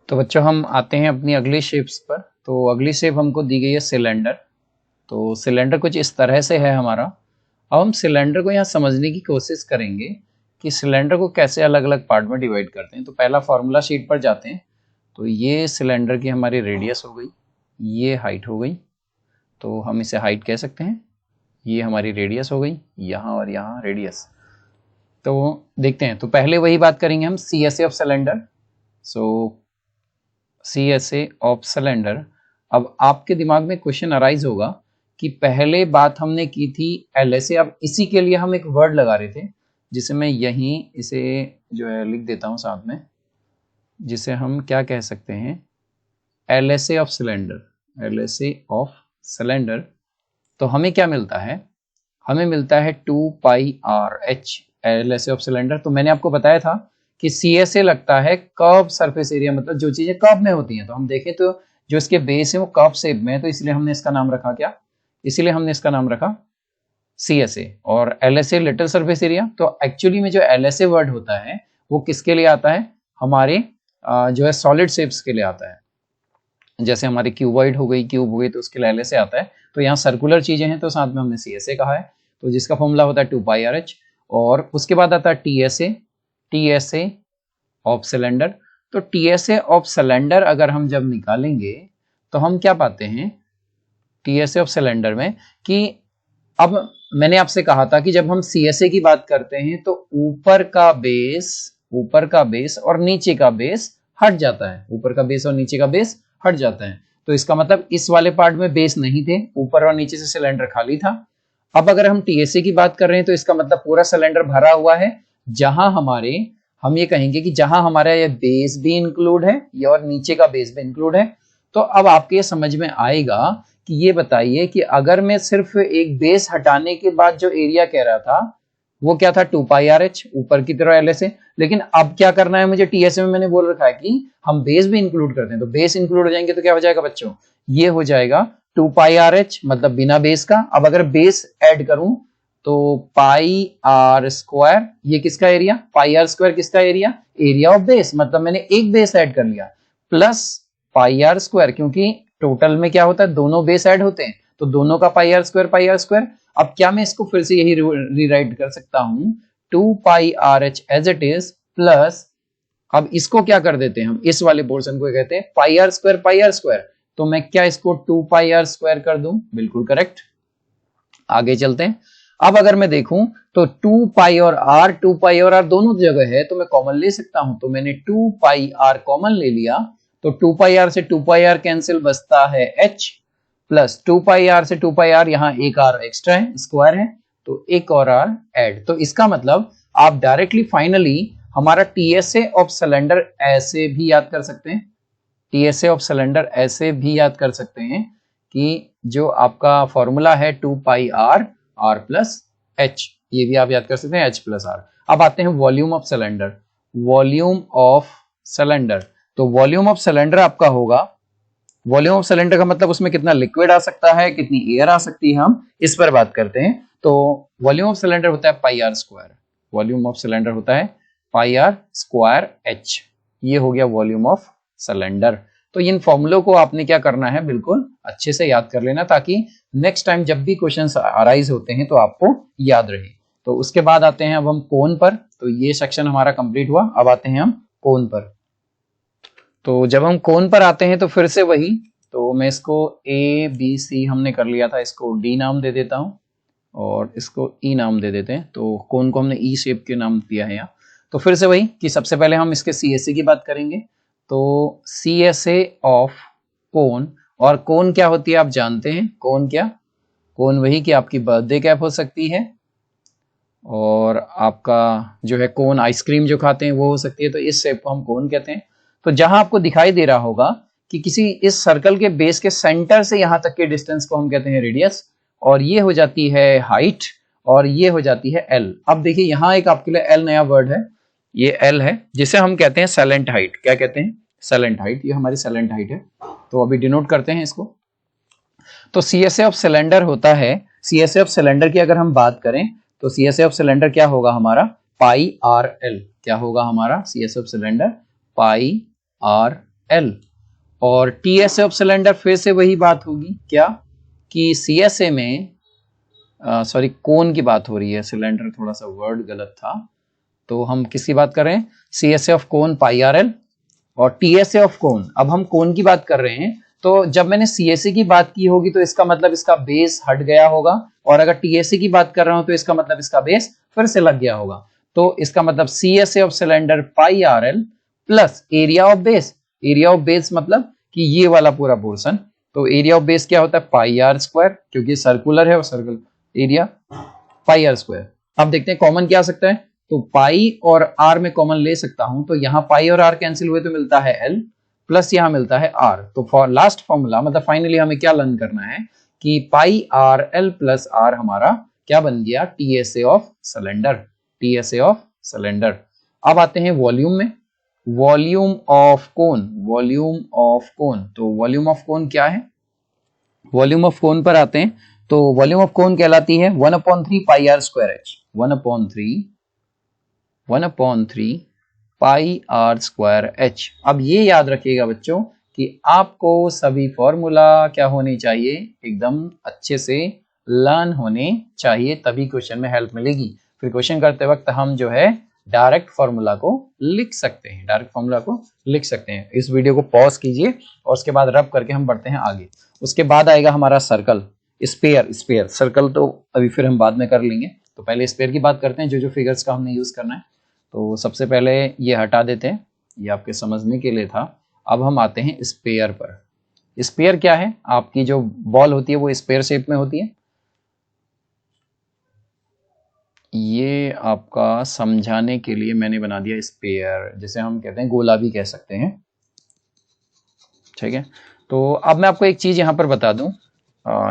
तो बच्चों हम आते हैं अपनी अगली शेप्स पर। तो अगली शेप हमको दी गई है सिलेंडर। तो सिलेंडर कुछ इस तरह से है हमारा। अब हम सिलेंडर को यहाँ समझने की कोशिश करेंगे कि सिलेंडर को कैसे अलग अलग पार्ट में डिवाइड करते हैं। तो पहला फॉर्मूला शीट पर जाते हैं। तो ये सिलेंडर की हमारी रेडियस हो गई, ये हाइट हो गई, तो हम इसे हाइट कह सकते हैं। ये हमारी रेडियस हो गई, यहाँ और यहाँ रेडियस। तो देखते हैं, तो पहले वही बात करेंगे हम CSA of cylinder. So CSA of cylinder. अब आपके दिमाग में क्वेश्चन अराइज होगा कि पहले बात हमने की थी LSA। अब इसी के लिए हम एक वर्ड लगा रहे थे जिसे मैं यहीं इसे जो है लिख देता हूं साथ में, जिसे हम क्या कह सकते हैं, LSA of cylinder. LSA of cylinder. तो हमें क्या मिलता है, हमें मिलता है 2πRH LSA ऑफ सिलेंडर। तो मैंने आपको बताया था कि CSA लगता है कर्व सरफेस एरिया, मतलब जो चीजें कर्व में होती हैं। तो हम देखें तो जो इसके बेस है वो कर्व शेप में है, तो इसलिए हमने इसका नाम रखा क्या, इसीलिए हमने इसका नाम रखा CSA। और LSA लिटिल सरफेस एरिया। तो एक्चुअली में जो LSA वर्ड होता है वो किसके लिए आता है, हमारे जो है सॉलिड शेप्स के लिए आता है। जैसे हमारी क्यूबॉइड हो गई, क्यूब हो गई, तो उसके लिए LSA आता है। तो यहाँ सर्कुलर चीजें हैं तो साथ में हमने CSA कहा है, तो जिसका फॉर्मूला होता है 2πRH। और उसके बाद आता है TSA ऑफ सिलेंडर। तो TSA ऑफ सिलेंडर अगर हम जब निकालेंगे तो हम क्या पाते हैं TSA ऑफ सिलेंडर में, कि अब मैंने आपसे कहा था कि जब हम CSA की बात करते हैं तो ऊपर का बेस और नीचे का बेस हट जाता है। ऊपर का बेस और नीचे का बेस हट जाता है। तो इसका मतलब इस वाले पार्ट में बेस नहीं थे, ऊपर और नीचे से सिलेंडर खाली था। अब अगर हम TSA की बात कर रहे हैं तो इसका मतलब पूरा सिलेंडर भरा हुआ है, जहां हम ये कहेंगे कि जहां हमारा ये बेस भी इंक्लूड है और नीचे का बेस भी इंक्लूड है। तो अब आपके ये समझ में आएगा कि ये बताइए कि अगर मैं सिर्फ एक बेस हटाने के बाद जो एरिया कह रहा था वो क्या था, 2πRH ऊपर की तरफ LSA। लेकिन अब क्या करना है मुझे, TSA में मैंने बोल रखा है कि हम बेस भी इंक्लूड करते हैं। तो बेस इंक्लूड हो जाएंगे तो क्या हो जाएगा बच्चों, ये हो जाएगा 2πRH, मतलब बिना बेस का। अब अगर बेस ऐड करूं तो πr², ये किसका एरिया, πr² किसका एरिया ऑफ बेस, मतलब मैंने एक बेस ऐड कर लिया, प्लस πr², क्योंकि टोटल में क्या होता है, दोनों बेस ऐड होते हैं, तो दोनों का πr²। अब क्या मैं इसको फिर से यही रीराइट कर सकता हूं, 2πRH as it is, plus अब इसको क्या कर देते हैं हम, इस वाले पोर्शन को कहते हैं πr²। तो मैं क्या इसको 2πr² कर दूं, बिल्कुल करेक्ट। आगे चलते हैं। अब अगर मैं देखूं तो 2π और r दोनों जगह है, तो मैं कॉमन ले सकता हूं। तो मैंने 2πr कॉमन ले लिया, तो 2πr से 2πr कैंसिल, बचता है h, प्लस 2πr से 2πr, यहाँ एक r एक्स्ट्रा है, स्क्वायर है, तो एक और r ऐड। तो इसका मतलब आप डायरेक्टली फाइनली हमारा TSA ऑफ सिलेंडर ऐसे भी याद कर सकते हैं, TSA ऑफ सिलेंडर ऐसे भी याद कर सकते हैं कि जो आपका फॉर्मूला है 2πr r प्लस h, ये भी आप याद कर सकते हैं, h प्लस r। अब आते हैं volume of cylinder. Volume of cylinder, तो वॉल्यूम ऑफ सिलेंडर आपका होगा, वॉल्यूम ऑफ सिलेंडर का मतलब उसमें कितना लिक्विड आ सकता है, कितनी एयर आ सकती है, हम इस पर बात करते हैं। तो वॉल्यूम ऑफ सिलेंडर होता है πr²। वॉल्यूम ऑफ सिलेंडर होता है πr²h। ये हो गया वॉल्यूम ऑफ सिलेंडर। तो इन फॉर्मूलों को आपने क्या करना है, बिल्कुल अच्छे से याद कर लेना, ताकि नेक्स्ट टाइम जब भी क्वेश्चंस अराइज होते हैं तो आपको याद रहे। तो उसके बाद आते हैं अब हम कोन पर। तो ये सेक्शन हमारा कंप्लीट हुआ, अब आते हैं हम कोन पर। तो जब हम कोन पर आते हैं तो फिर से वही, तो मैं इसको ABC हमने कर लिया था, इसको D नाम दे देता हूं और इसको E नाम दे देते हैं। तो कोन को हमने E शेप के नाम दिया है यहाँ। तो फिर से वही कि सबसे पहले हम इसके CSA की बात करेंगे। तो CSA ऑफ कोन, और कोन क्या होती है आप जानते हैं, कोन क्या, कोन वही कि आपकी बर्थडे कैप हो सकती है, और आपका जो है कोन आइसक्रीम जो खाते हैं वो हो सकती है। तो इस शेप को हम कोन कहते हैं। तो जहां आपको दिखाई दे रहा होगा कि किसी इस सर्कल के बेस के सेंटर से यहां तक के डिस्टेंस को हम कहते हैं रेडियस, और ये हो जाती है हाइट, और ये हो जाती है L। अब देखिए यहाँ एक आपके लिए L नया वर्ड है, ये L है, जिसे हम कहते हैं सैलेंट हाइट। क्या कहते हैं, सैलेंट हाइट। ये हमारी सैलेंट हाइट है, तो अभी डिनोट करते हैं इसको। तो CSA ऑफ सिलेंडर होता है, CSA ऑफ सिलेंडर की अगर हम बात करें तो CSA ऑफ सिलेंडर क्या होगा हमारा, πRL। क्या होगा हमारा CSA of cylinder, πRL। L. और टीएसए ऑफ सिलेंडर फिर से वही बात होगी क्या कि सीएसए में सॉरी कोन की बात हो रही है, सिलेंडर थोड़ा सा वर्ड गलत था, तो हम किसकी बात कर रहे हैं, CSA of cone pi R L और टीएसए ऑफ कोन। अब हम कोन की बात कर रहे हैं, तो जब मैंने सीएसए की बात की होगी तो इसका मतलब इसका बेस हट गया होगा, और अगर टीएसए की बात कर रहा हूं तो इसका मतलब इसका बेस फिर से लग गया होगा। तो इसका मतलब CSA of cylinder pi R L plus area of base. Area of base मतलब कि ये वाला पूरा पोर्शन, तो एरिया ऑफ बेस क्या होता है, पाई आर स्क्वायर, क्योंकि सर्कुलर है और circle area pi r square. अब देखते हैं कॉमन क्या आ सकता है, तो पाई और आर में कॉमन ले सकता हूं, तो यहां पाई और आर कैंसिल हुए तो मिलता है एल, प्लस यहां मिलता है आर। तो फॉर लास्ट फॉर्मूला मतलब फाइनली हमें क्या लर्न करना है कि पाई आर एल प्लस आर हमारा क्या बन गया, TSA of cylinder, TSA of cylinder. अब आते हैं वॉल्यूम में, volume of cone, volume of cone. तो वॉल्यूम ऑफ कोन क्या है, वॉल्यूम ऑफ कोन पर आते हैं, तो वॉल्यूम ऑफ कोन कहलाती है 1/3 pi r square h, 1/3 pi r square h. अब ये याद रखिएगा बच्चों कि आपको सभी फॉर्मूला क्या होने चाहिए, एकदम अच्छे से लर्न होने चाहिए, तभी क्वेश्चन में हेल्प मिलेगी। फिर क्वेश्चन करते वक्त हम जो है डायरेक्ट फॉर्मूला को लिख सकते हैं, डायरेक्ट फॉर्मूला को लिख सकते हैं। इस वीडियो को पॉज कीजिए और उसके बाद रब करके हम बढ़ते हैं आगे। उसके बाद आएगा हमारा सर्कल, स्पेयर। स्पेयर सर्कल तो अभी फिर हम बाद में कर लेंगे, तो पहले स्पेयर की बात करते हैं, जो जो फिगर्स का हमने यूज करना है। तो सबसे पहले ये हटा देते हैं, ये आपके समझने के लिए था। अब हम आते हैं स्पेयर पर। स्पेयर क्या है, आपकी जो बॉल होती है वो स्पेयर शेप में होती है। ये आपका समझाने के लिए मैंने बना दिया स्पेयर, जिसे हम कहते हैं गोला भी कह सकते हैं, ठीक है। तो अब मैं आपको एक चीज यहाँ पर बता दूं,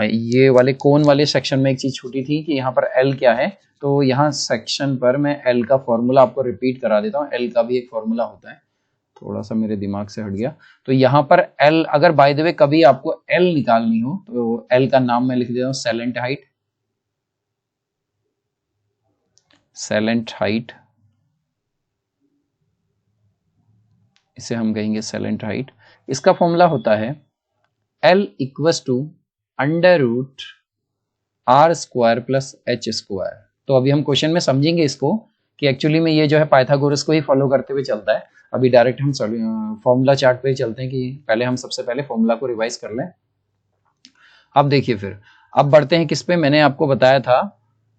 ये वाले कोन वाले सेक्शन में एक चीज छूटी थी कि यहाँ पर एल क्या है, तो यहाँ सेक्शन पर मैं एल का फॉर्मूला आपको रिपीट करा देता हूँ। एल का भी एक फॉर्मूला होता है, थोड़ा सा मेरे दिमाग से हट गया। तो यहाँ पर एल, अगर बाय द वे कभी आपको एल निकालनी हो तो एल का नाम मैं लिख देता हूँ सेलेंट हाइट, सेलेंट हाइट, इसे हम कहेंगे सेलेंट हाइट। इसका फॉर्मूला होता है L equals to under root r square plus h square. तो अभी हम क्वेश्चन में समझेंगे इसको कि एक्चुअली में ये जो है पाइथागोरस को ही फॉलो करते हुए चलता है। अभी डायरेक्ट हम फॉर्मूला चार्ट पे ही चलते हैं कि पहले हम सबसे पहले फॉर्मूला को रिवाइज कर लें। अब देखिए फिर अब बढ़ते हैं किस पे, मैंने आपको बताया था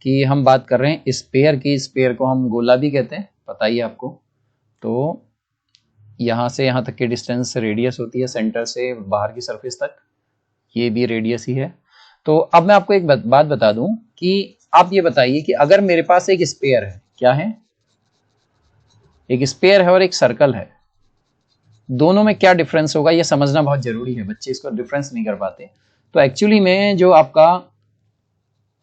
कि हम बात कर रहे हैं स्पेयर की। स्पेयर को हम गोला भी कहते हैं, पता ही आपको। तो यहां से यहां तक की डिस्टेंस रेडियस होती है, सेंटर से बाहर की सरफेस तक, ये भी रेडियस ही है। तो अब मैं आपको एक बात बता दूं कि आप ये बताइए कि अगर मेरे पास एक स्पेयर है, क्या है, एक स्पेयर है और एक सर्कल है, दोनों में क्या डिफरेंस होगा ये समझना बहुत जरूरी है। बच्चे इसको डिफरेंस नहीं कर पाते। तो एक्चुअली में जो आपका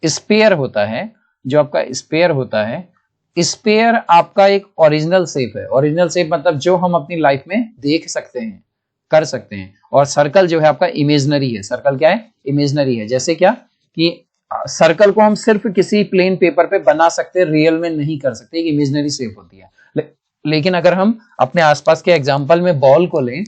स्पेयर होता है, जो आपका स्पेयर होता है, स्पेयर आपका एक ओरिजिनल शेप है। ओरिजिनल शेप मतलब जो हम अपनी लाइफ में देख सकते हैं, कर सकते हैं। और सर्कल जो है आपका इमेजनरी है। सर्कल क्या है, इमेजनरी है। जैसे क्या कि सर्कल को हम सिर्फ किसी प्लेन पेपर पे बना सकते हैं, रियल में नहीं कर सकते, एक इमेजनरी शेप होती है। लेकिन अगर हम अपने आसपास के एग्जांपल में बॉल को लें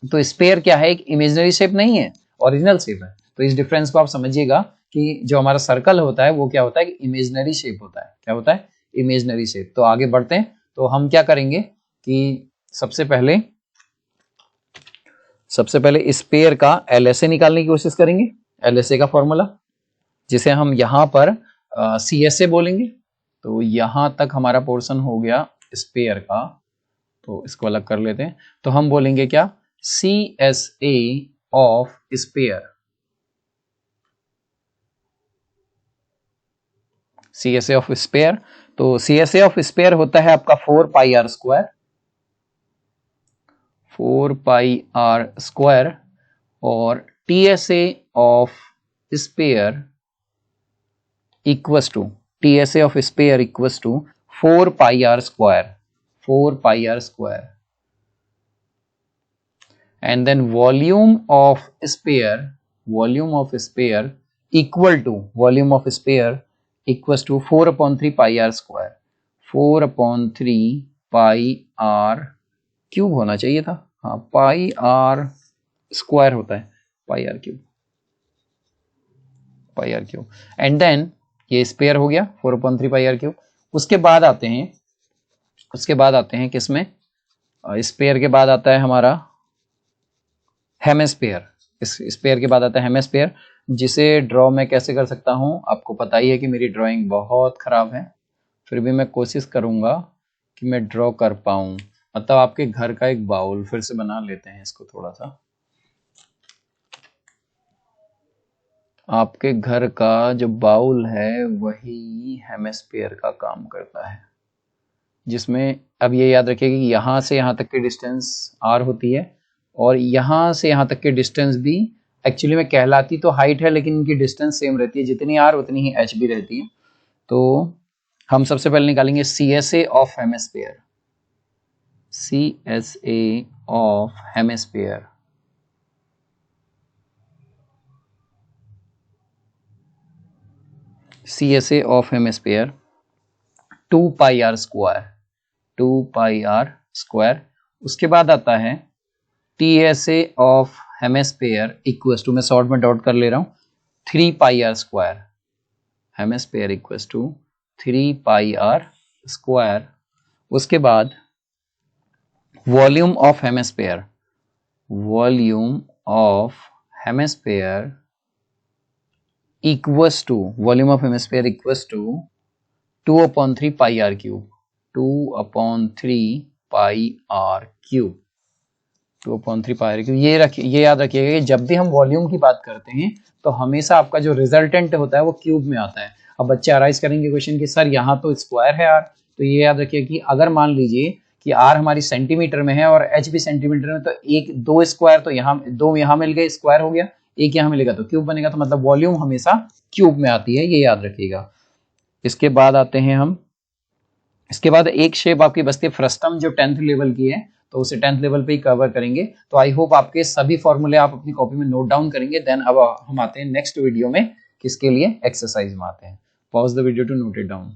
तो स्पेयर क्या है, एक इमेजनरी शेप नहीं है, ओरिजिनल शेप है। तो इस डिफरेंस को आप समझिएगा कि जो हमारा सर्कल होता है वो क्या होता है, इमेजनरी शेप होता है। क्या होता है, इमेजनरी शेप। तो आगे बढ़ते हैं, तो हम क्या करेंगे कि सबसे पहले स्पेयर का एलएसए निकालने की कोशिश करेंगे। एलएसए का फॉर्मूला जिसे हम यहां पर सीएसए बोलेंगे। तो यहां तक हमारा पोर्शन हो गया स्पेयर का, तो इसको अलग कर लेते हैं। तो हम बोलेंगे क्या, CSA of sphere, CSA of sphere. तो CSA ऑफ स्पेयर होता है आपका 4 pi r square, 4 pi r square. और TSA of sphere equals to, TSA of sphere equals to 4 pi r square, 4 pi r square. And then volume of sphere, volume of sphere equal to, volume of sphere equals to 4/3 pi r square, 4/3 pi r cube होना चाहिए था, हाँ pi r square होता है, pi r cube, pi r cube. And then ये sphere हो गया 4/3 पाई r cube. उसके बाद आते हैं किसमें, स्पेयर के बाद आता है हमारा हेमिस्फीयर। इस स्पेयर के बाद आता है हेमिस्फीयर, जिसे ड्रॉ मैं कैसे कर सकता हूं, आपको पता ही है कि मेरी ड्राइंग बहुत खराब है, फिर भी मैं कोशिश करूंगा कि मैं ड्रॉ कर पाऊं। मतलब आपके घर का एक बाउल फिर से बना लेते हैं इसको थोड़ा सा। आपके घर का जो बाउल है वही हेमिस्फीयर का काम करता है, जिसमें अब ये याद रखिए कि यहाँ से यहाँ तक की डिस्टेंस r होती है, और यहाँ से यहाँ तक की डिस्टेंस भी एक्चुअली में कहलाती तो हाइट है, लेकिन इनकी डिस्टेंस सेम रहती है, जितनी r उतनी ही h भी रहती है। तो हम सबसे पहले निकालेंगे CSA of hemisphere, CSA of hemisphere. CSA of hemisphere 2 pi r square, 2 pi r square. उसके बाद आता है TSA of hemisphere equals to, मैं शॉर्ट में डॉट कर ले रहा हूं, 3 pi r square. Hemisphere equals to 3 pi r square. उसके बाद volume of hemisphere, volume of hemisphere equals to, volume of hemisphere equals to 2/3 pi r cube, 2/3 pi r cube, 2/3 pi r cube. ये याद रखिएगा कि जब भी हम volume की बात करते हैं तो हमेशा आपका जो रिजल्टेंट होता है वो क्यूब में आता है। अब बच्चे अराइज करेंगे क्वेश्चन कि सर यहाँ तो स्क्वायर है r, तो ये याद रखिए कि अगर मान लीजिए कि r हमारी सेंटीमीटर में है और h भी सेंटीमीटर में, तो एक दो स्क्वायर, तो यहाँ दो यहाँ मिल गए, स्क्वायर हो गया, एक यहाँ मिलेगा तो क्यूब बनेगा, तो मतलब वॉल्यूम हमेशा क्यूब में आती है, ये याद रखिएगा। इसके बाद आते हैं हम, इसके बाद एक शेप आपकी बचती है फ्रस्टम, जो 10th लेवल की है, तो उसे 10th लेवल पे ही कवर करेंगे। तो आई होप आपके सभी फॉर्मूले आप अपनी कॉपी में नोट डाउन करेंगे। देन अब हम आते हैं नेक्स्ट वीडियो में, किसके लिए, एक्सरसाइज में आते हैं। Pause the video to note it down.